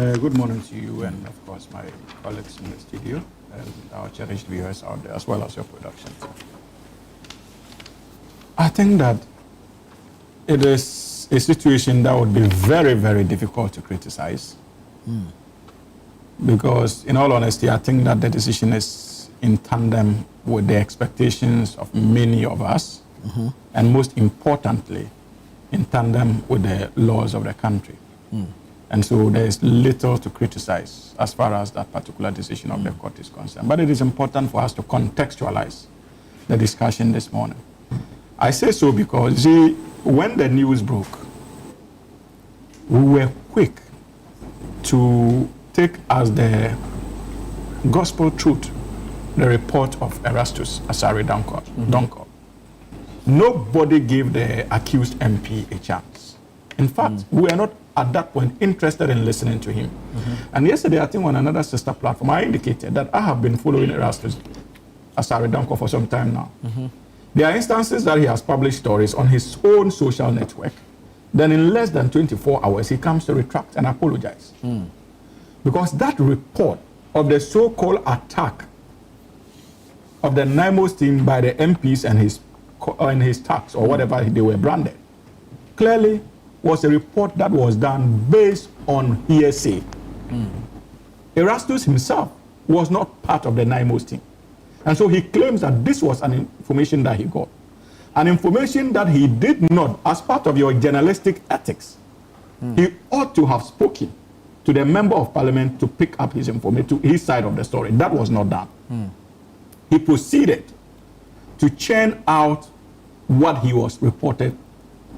Good morning to you and, of course, my colleagues in the studio and our cherished viewers out there, as well as your production. I think that it is a situation that would be very, very difficult to criticize. Because, in all honesty, I think that the decision is in tandem with the expectations of many of us, and most importantly, in tandem with the laws of the country. And so there is little to criticize as far as that particular decision of the court is concerned. But it is important for us to contextualize the discussion this morning. I say so because, see, when the news broke, we were quick to take as the gospel truth the report of Erastus Asare Donkor. Nobody gave the accused MP a chance. In fact, we were not at that point interested in listening to him. And yesterday, I think on another sister platform, I indicated that I have been following Erastus Asare Donkor for some time now. There are instances that he has published stories on his own social network. Then in less than 24 hours, he comes to retract and apologize. Because that report of the so-called attack of the NIMO's team by the MPs and his tax or whatever they were branded, clearly was a report that was done based on hearsay. Erastus himself was not part of the NIMO's team. And so he claims that this was an information that he got. An information that he did not, as part of your journalistic ethics, he ought to have spoken to the member of parliament to pick up his information, to his side of the story. That was not done. He proceeded to churn out what he was reported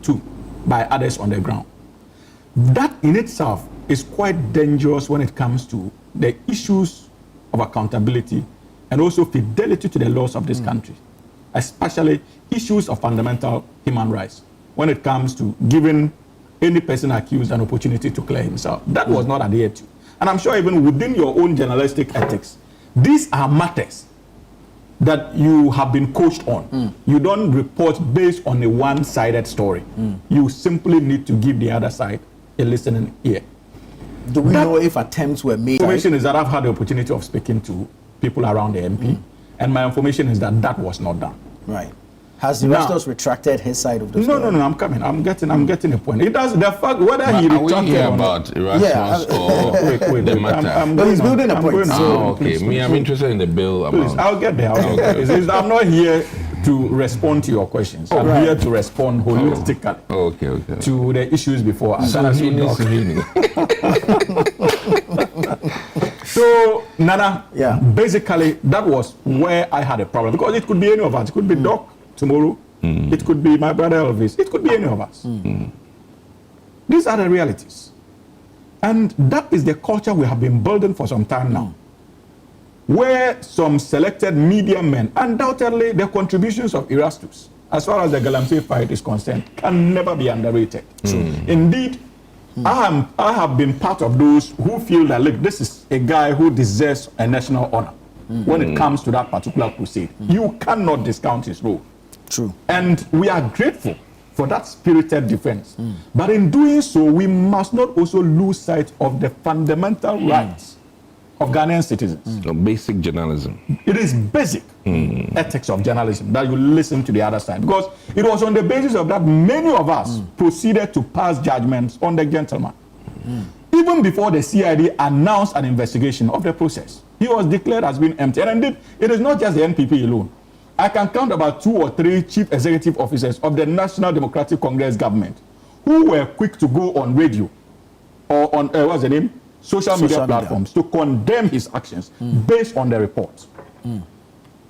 to by others on the ground. That in itself is quite dangerous when it comes to the issues of accountability and also fidelity to the laws of this country, especially issues of fundamental human rights when it comes to giving any person accused an opportunity to clear himself. That was not adhered to. And I'm sure even within your own journalistic ethics, these are matters that you have been coached on. You don't report based on a one-sided story. You simply need to give the other side a listening ear. Do we know if attempts were made? Information is that I've had the opportunity of speaking to people around the MP, and my information is that that was not done. Right. Has Erastus retracted his side of the story? No, I'm coming. I'm getting a point. It does the fact whether he retracted or not. About Erastus or wait, the matter. But he's building a point. Okay, I'm interested in the bill. Please, I'll get there. I'm not here to respond to your questions. I'm here to respond holistically to the issues before us. Suhuyini. So, Nana, basically, that was where I had a problem. Because it could be any of us. It could be Doc tomorrow. It could be my brother Elvis. It could be any of us. These are the realities. And that is the culture we have been building for some time now. Where some selected media men, undoubtedly the contributions of Erastus, as far as the Galamsey fight is concerned, can never be underrated. Indeed, I have been part of those who feel that, look, this is a guy who deserves a national honor when it comes to that particular crusade. You cannot discount his role. True. And we are grateful for that spirited defense. But in doing so, we must not also lose sight of the fundamental rights of Ghanaian citizens. Basic journalism. It is basic ethics of journalism that you listen to the other side. Because it was on the basis of that many of us proceeded to pass judgments on the gentleman. Even before the CID announced an investigation of the process, he was declared as being empty. And indeed, it is not just the NPP alone. I can count about 2 or 3 chief executive officers of the National Democratic Congress government who were quick to go on radio or on, what's the name? Social media platforms to condemn his actions based on the report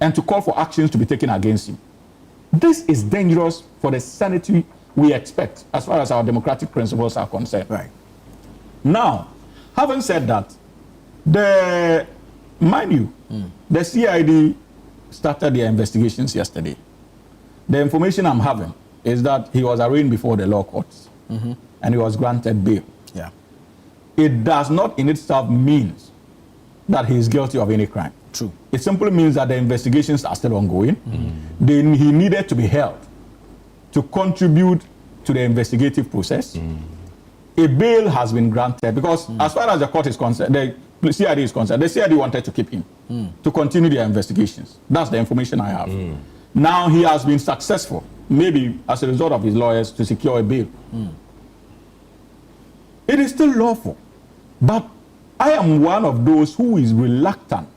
and to call for actions to be taken against him. This is dangerous for the sanity we expect as far as our democratic principles are concerned. Right. Now, having said that, mind you, the CID started their investigations yesterday. The information I'm having is that he was arraigned before the law courts and he was granted bail. Yeah. It does not in itself mean that he is guilty of any crime. True. It simply means that the investigations are still ongoing. He needed to be held to contribute to the investigative process. a bail has been granted because as far as the court is concerned, the CID is concerned, the CID wanted to keep him to continue their investigations. That's the information I have. Now he has been successful, maybe as a result of his lawyers, to secure a bail. It is still lawful, but I am one of those who is reluctant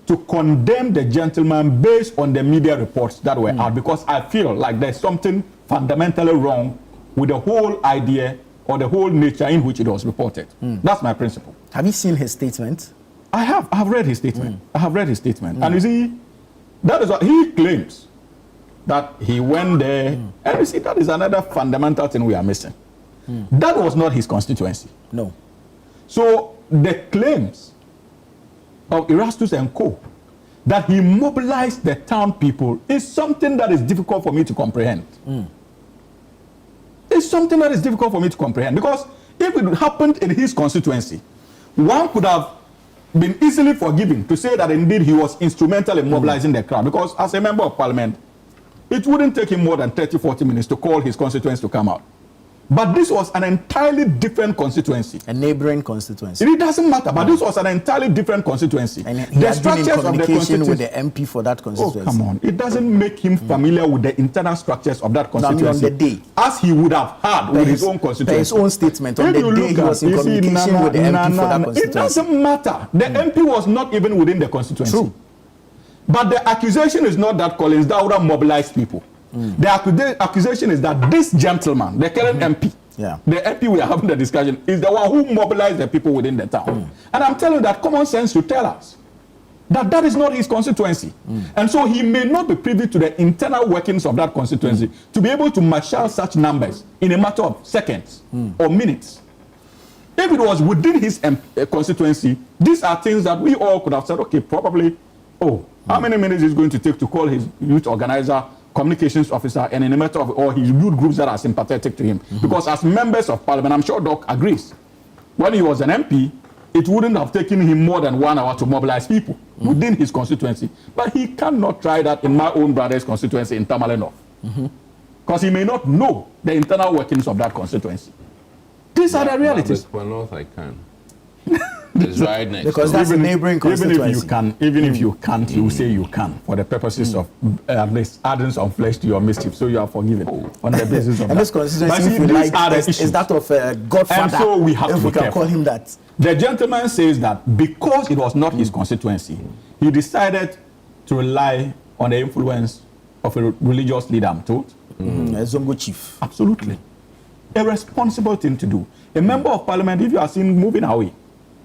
to condemn the gentleman based on the media reports that were out, because I feel like there's something fundamentally wrong with the whole idea or the whole nature in which it was reported. That's my principle. Have you seen his statement? I have read his statement. I have read his statement. And you see, that is what he claims, that he went there. And you see, that is another fundamental thing we are missing. That was not his constituency. No. So the claims of Erastus and Co. that he mobilized the town people is something that is difficult for me to comprehend. It's something that is difficult for me to comprehend, because if it happened in his constituency, one could have been easily forgiven to say that indeed he was instrumental in mobilizing the crowd, because as a member of parliament, it wouldn't take him more than 30-40 minutes to call his constituents to come out. But this was an entirely different constituency. A neighboring constituency. It doesn't matter, but this was an entirely different constituency. And he had been in communication with the MP for that constituency. Oh, come on. It doesn't make him familiar with the internal structures of that constituency. No, I mean on the day. As he would have had with his own constituency. His own statement. On the day he was in communication with the MP for that constituency. It doesn't matter. The MP was not even within the constituency. True. But the accusation is not that Collins Dauda mobilized people. The accusation is that this gentleman, the current MP, the MP we are having the discussion, is the one who mobilized the people within the town. And I'm telling you that common sense should tell us that that is not his constituency. And so he may not be privy to the internal workings of that constituency to be able to marshal such numbers in a matter of seconds or minutes. If it was within his constituency, these are things that we all could have said, okay, probably, how many minutes is it going to take to call his youth organizer, communications officer, and in a matter of, or his youth groups that are sympathetic to him. Because as members of parliament, I'm sure Doc agrees, when he was an MP, it wouldn't have taken him more than 1 hour to mobilize people within his constituency. But he cannot try that in my own brother's constituency in Tamale North. Because he may not know the internal workings of that constituency. These are the realities. But North I can. It's right next. Because that's a neighboring constituency. Even if you can't, you say you can for the purposes of at least adding some flesh to your mischief, so you are forgiven on the basis of and that. this constituency, if you like, is that of Godfather. And so we have to can call him that. The gentleman says that because it was not his constituency, he decided to rely on the influence of a religious leader, I'm told. A Zongo chief. Absolutely. A responsible thing to do. A member of parliament, if you are seen moving away,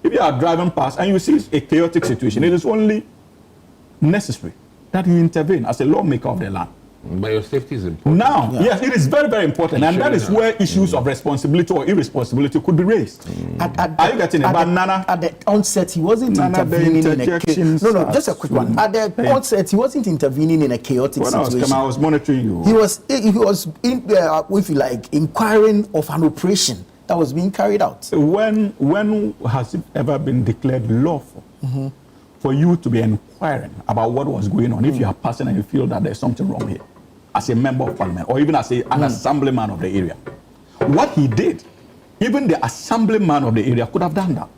if you are driving past and you see a chaotic situation, it is only necessary that you intervene as a lawmaker of the land. But your safety is important. Now, yes, it is very, very important. And that is where issues of responsibility or irresponsibility could be raised. Are you getting it? At the onset, he wasn't intervening in a just a quick one. At the onset, he wasn't intervening in a chaotic situation. I was monitoring you. He was if you like, inquiring of an operation that was being carried out. When has it ever been declared lawful for you to be inquiring about what was going on if you are passing and you feel that there's something wrong here as a member of parliament or even as an assemblyman of the area? What he did, even the assemblyman of the area could have done that.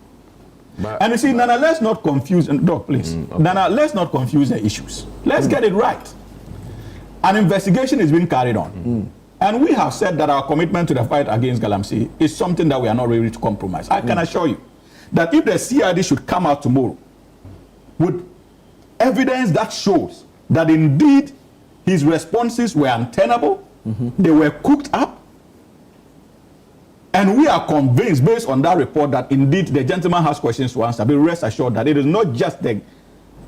And you see, Nana, let's not confuse, Doc, please. Nana, let's not confuse the issues. Let's get it right. An investigation is being carried on. And we have said that our commitment to the fight against Galamsey is something that we are not ready to compromise. I can assure you that if the CID should come out tomorrow with evidence that shows that indeed his responses were untenable, they were cooked up, and we are convinced based on that report that indeed the gentleman has questions to answer, be rest assured that it is not just the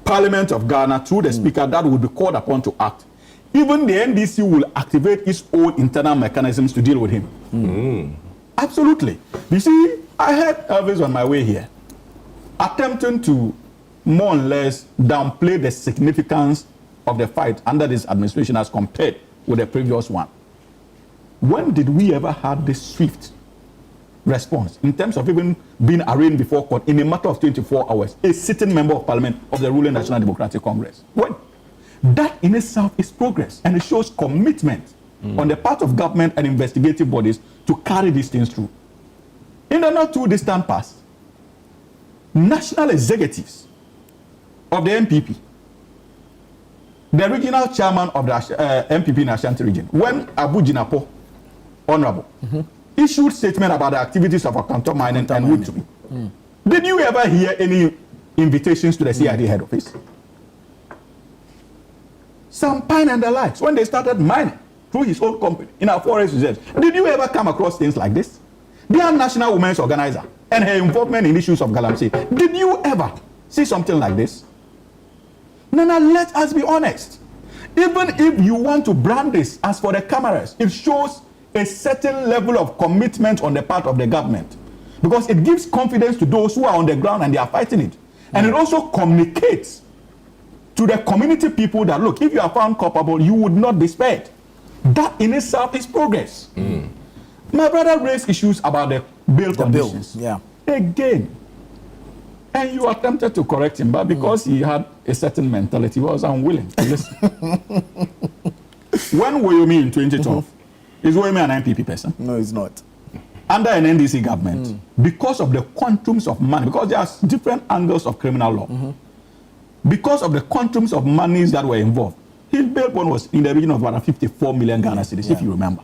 Parliament of Ghana through the Speaker that will be called upon to act. Even the NDC will activate its own internal mechanisms to deal with him. Absolutely. You see, I heard Elvis on my way here attempting to more or less downplay the significance of the fight under this administration as compared with the previous one. When did we ever have this swift response in terms of even being arraigned before court in a matter of 24 hours, a sitting member of parliament of the ruling National Democratic Congress? When? That in itself is progress, and it shows commitment on the part of government and investigative bodies to carry these things through. In the not too distant past, national executives of the MPP, the regional chairman of the MPP in Ashanti region, when Abu Jinapo, Honorable, issued statement about the activities of Akanto mining and wood to me. Did you ever hear any invitations to the CID head office? Some Pine and the likes, when they started mining through his own company in our forest reserves, did you ever come across things like this? Their national women's organizer and her involvement in issues of Galamsey, did you ever see something like this? Nana, let us be honest. Even if you want to brand this as for the cameras, it shows a certain level of commitment on the part of the government, because it gives confidence to those who are on the ground and they are fighting it. And it also communicates to the community people that, look, if you are found culpable, you would not be spared. That in itself is progress. My brother raised issues about the bail conditions. Again, and you attempted to correct him, but because he had a certain mentality, he was unwilling to listen. When were you in 2012? Is Woyemi an MPP person? No, he's not. Under an NDC government, because of the quantums of money, because there are different angles of criminal law, because of the quantums of monies that were involved, his bail bond was in the region of about 54 million Ghana cedis, if you remember.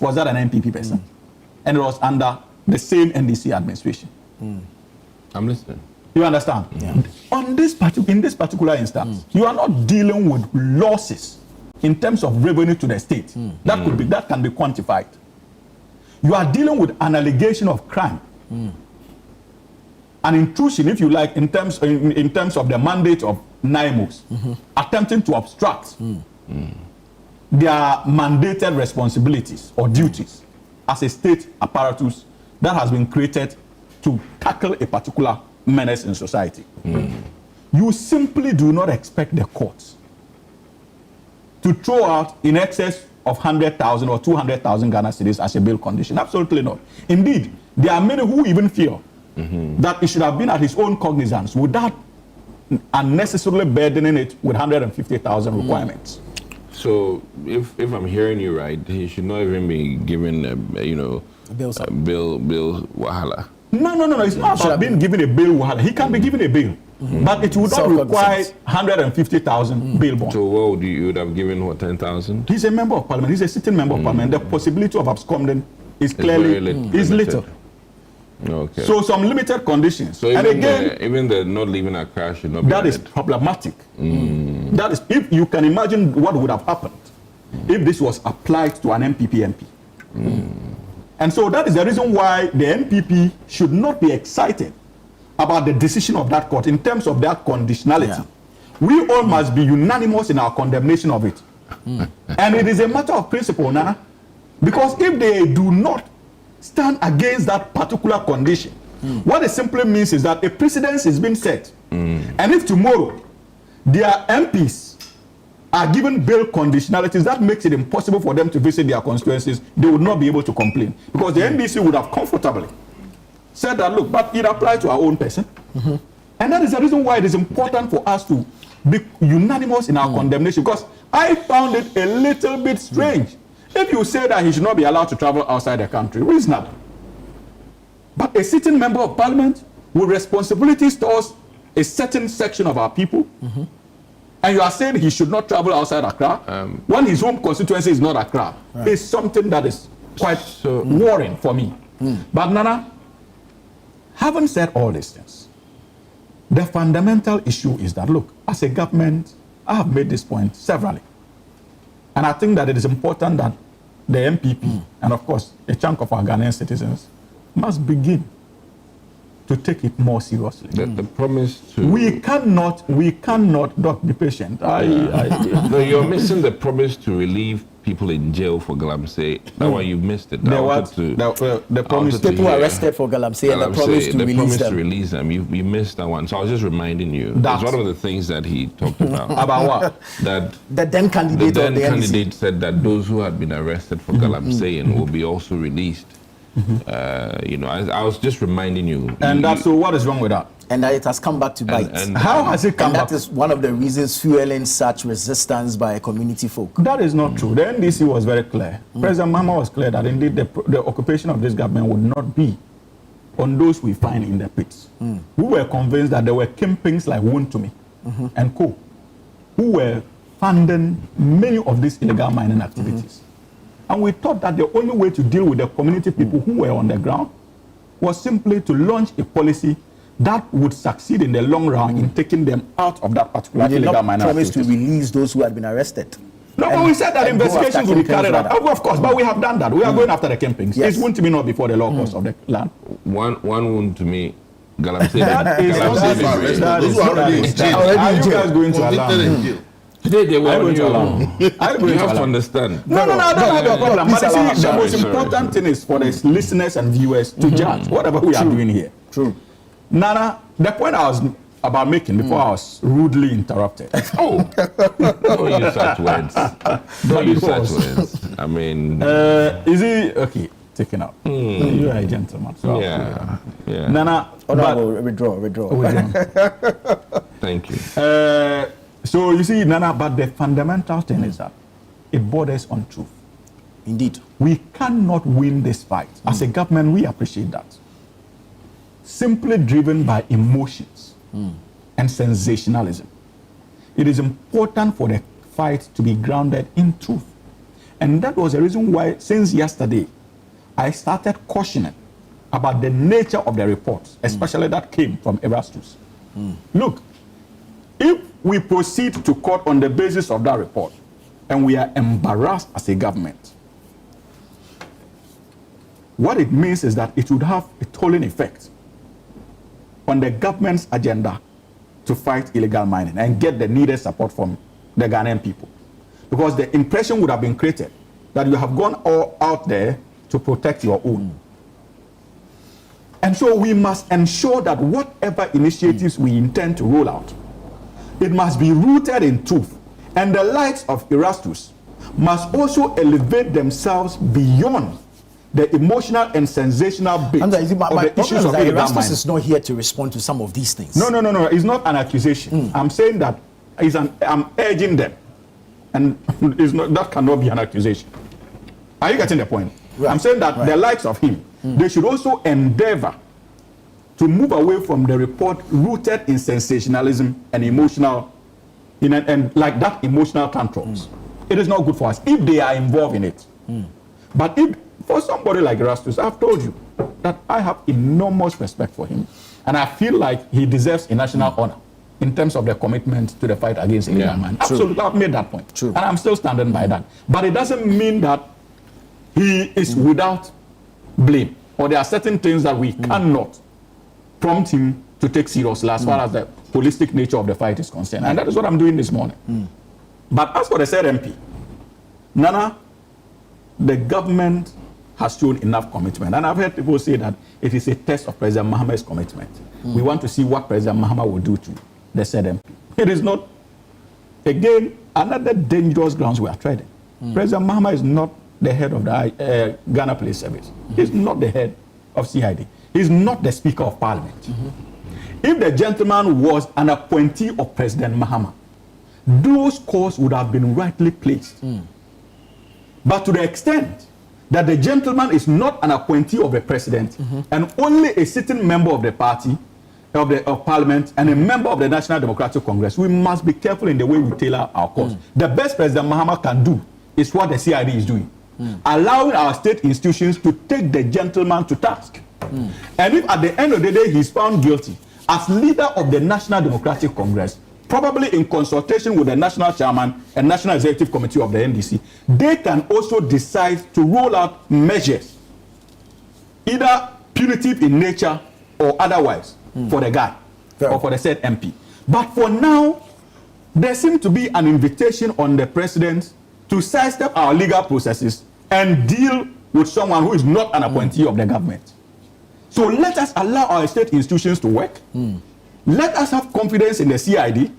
Was that an MPP person? And it was under the same NDC administration. I'm listening. You understand? On this in this particular instance, you are not dealing with losses in terms of revenue to the state. That can be quantified. You are dealing with an allegation of crime, an intrusion, if you like, in terms of the mandate of NIMOs, attempting to obstruct their mandated responsibilities or duties as a state apparatus that has been created to tackle a particular menace in society. You simply do not expect the courts to throw out in excess of 100,000 or 200,000 Ghana cedis as a bail condition. Absolutely not. Indeed, there are many who even feel that it should have been at his own cognizance without unnecessarily burdening it with 150,000 requirements. So, if I'm hearing you right, he should not even be given bill wahala. No. It's not about being given a bail wahala. He can be given a bail, but it would not require 150,000 bail bond. So, what you would have given? What, 10,000? He's a member of parliament. He's a sitting member of parliament. The possibility of absconding is clearly little. Okay. So some limited conditions. So and again, even the not leaving Accra should not be. That is problematic. That is, if you can imagine what would have happened if this was applied to an MPP MP. And so that is the reason why the MPP should not be excited about the decision of that court in terms of that conditionality. We all must be unanimous in our condemnation of it. And it is a matter of principle, Nana, because if they do not stand against that particular condition, what it simply means is that a precedence is being set. And if tomorrow their MPs are given bail conditionalities, that makes it impossible for them to visit their constituencies, they would not be able to complain. Because the NDC would have comfortably said that, look, but it applies to our own person. And that is the reason why it is important for us to be unanimous in our condemnation. Because I found it a little bit strange. If you say that he should not be allowed to travel outside the country, reasonable. But a sitting member of parliament with responsibilities towards a certain section of our people, and you are saying he should not travel outside Accra, when his home constituency is not Accra, is something that is quite worrying for me. But Nana, having said all these things, the fundamental issue is that, look, as a government, I have made this point severally. And I think that it is important that the MPP, and of course, a chunk of our Ghanaian citizens, must begin to take it more seriously. The promise to... We cannot, Doc, be patient. No, you're missing the promise to relieve people in jail for Galamsey. That's why you missed it. The promise people arrested for Galamsey and the promise to release them. You missed that one. So I was just reminding you. That's one of the things that he talked about. About what? That the then candidate candidate said that those who had been arrested for Galamsey will be also released You know, I was just reminding you. And so what is wrong with that? And that it has come back to bite. And how has it come back? That is one of the reasons fueling such resistance by community folk. That is not true. The NDC was very clear. President Mahama was clear that indeed the occupation of this government would not be on those we find in the pits. We were convinced that there were kingpins like Wontumi and co, who were funding many of these illegal mining activities. And we thought that the only way to deal with the community people who were on the ground was simply to launch a policy that would succeed in the long run in taking them out of that particular illegal mining activity. Promise to release those who had been arrested. No, but we said that investigations will be carried out. Oh, of course, but we have done that. We are going after the kingpins. Yes. It's Wontumi not before the law course of the land. One Wontumi. Galamsey. Those who are already in jail. Are you guys going to allow them? They were going to allow. You have to understand. No, I don't have a problem. But see, the most important thing is for the listeners and viewers to judge whatever we are doing here. True. Nana, the point I was about making before I was rudely interrupted. Don't use such words. Don't use such words. I mean... is he... Okay, taken out. You are a gentleman. So yeah. Nana... withdraw. Thank you. So you see, Nana, but the fundamental thing is that it borders on truth. Indeed. We cannot win this fight. As a government, we appreciate that. Simply driven by emotions and sensationalism. It is important for the fight to be grounded in truth. And that was the reason why, since yesterday, I started cautioning about the nature of the reports, especially that came from Erastus. Look, if we proceed to court on the basis of that report, and we are embarrassed as a government, what it means is that it would have a tolling effect on the government's agenda to fight illegal mining and get the needed support from the Ghanaian people. Because the impression would have been created that you have gone all out there to protect your own. And so we must ensure that whatever initiatives we intend to roll out, it must be rooted in truth. And the likes of Erastus must also elevate themselves beyond the emotional and sensational bit of the issues of illegal mining. Erastus is not here to respond to some of these things. No. It's not an accusation. I'm saying that I'm urging them. And that cannot be an accusation. Are you getting the point? Right. I'm saying that the likes of him, they should also endeavor to move away from the report rooted in sensationalism and emotional, and like that emotional tantrums. It is not good for us if they are involved in it. But if for somebody like Erastus, I've told you that I have enormous respect for him, and I feel like he deserves a national honor in terms of the commitment to the fight against illegal mining. Absolutely, I've made that point. And I'm still standing by that. But it doesn't mean that he is without blame, or there are certain things that we cannot prompt him to take seriously as far as the holistic nature of the fight is concerned. And that is what I'm doing this morning. But as for the said MP, Nana, the government has shown enough commitment. And I've heard people say that it is a test of President Mahama's commitment. We want to see what President Mahama will do to the said MP. It is not, again, another dangerous grounds we are treading. President Mahama is not the head of the Ghana Police Service. He's not the head of CID. He's not the Speaker of Parliament. If the gentleman was an appointee of President Mahama, those calls would have been rightly placed. But to the extent that the gentleman is not an appointee of the president and only a sitting member of the party, of Parliament, and a member of the National Democratic Congress, we must be careful in the way we tailor our calls. The best President Mahama can do is what the CID is doing, allowing our state institutions to take the gentleman to task. And if at the end of the day he's found guilty, as leader of the National Democratic Congress, probably in consultation with the National Chairman and National Executive Committee of the NDC, they can also decide to roll out measures, either punitive in nature or otherwise, for the guy or for the said MP. But for now, there seems to be an invitation on the president to sidestep our legal processes and deal with someone who is not an appointee of the government. So let us allow our state institutions to work. Let us have confidence in the CID.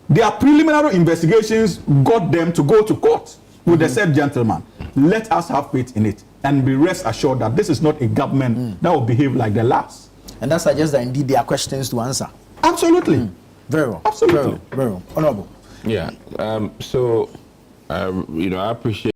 Their preliminary investigations got them to go to court. with the said gentleman. Let us have faith in it and be rest assured that this is not a government that will behave like the last. And that suggests that indeed there are questions to answer. Absolutely. Very well. Absolutely. Very well. Honorable. Yeah. I appreciate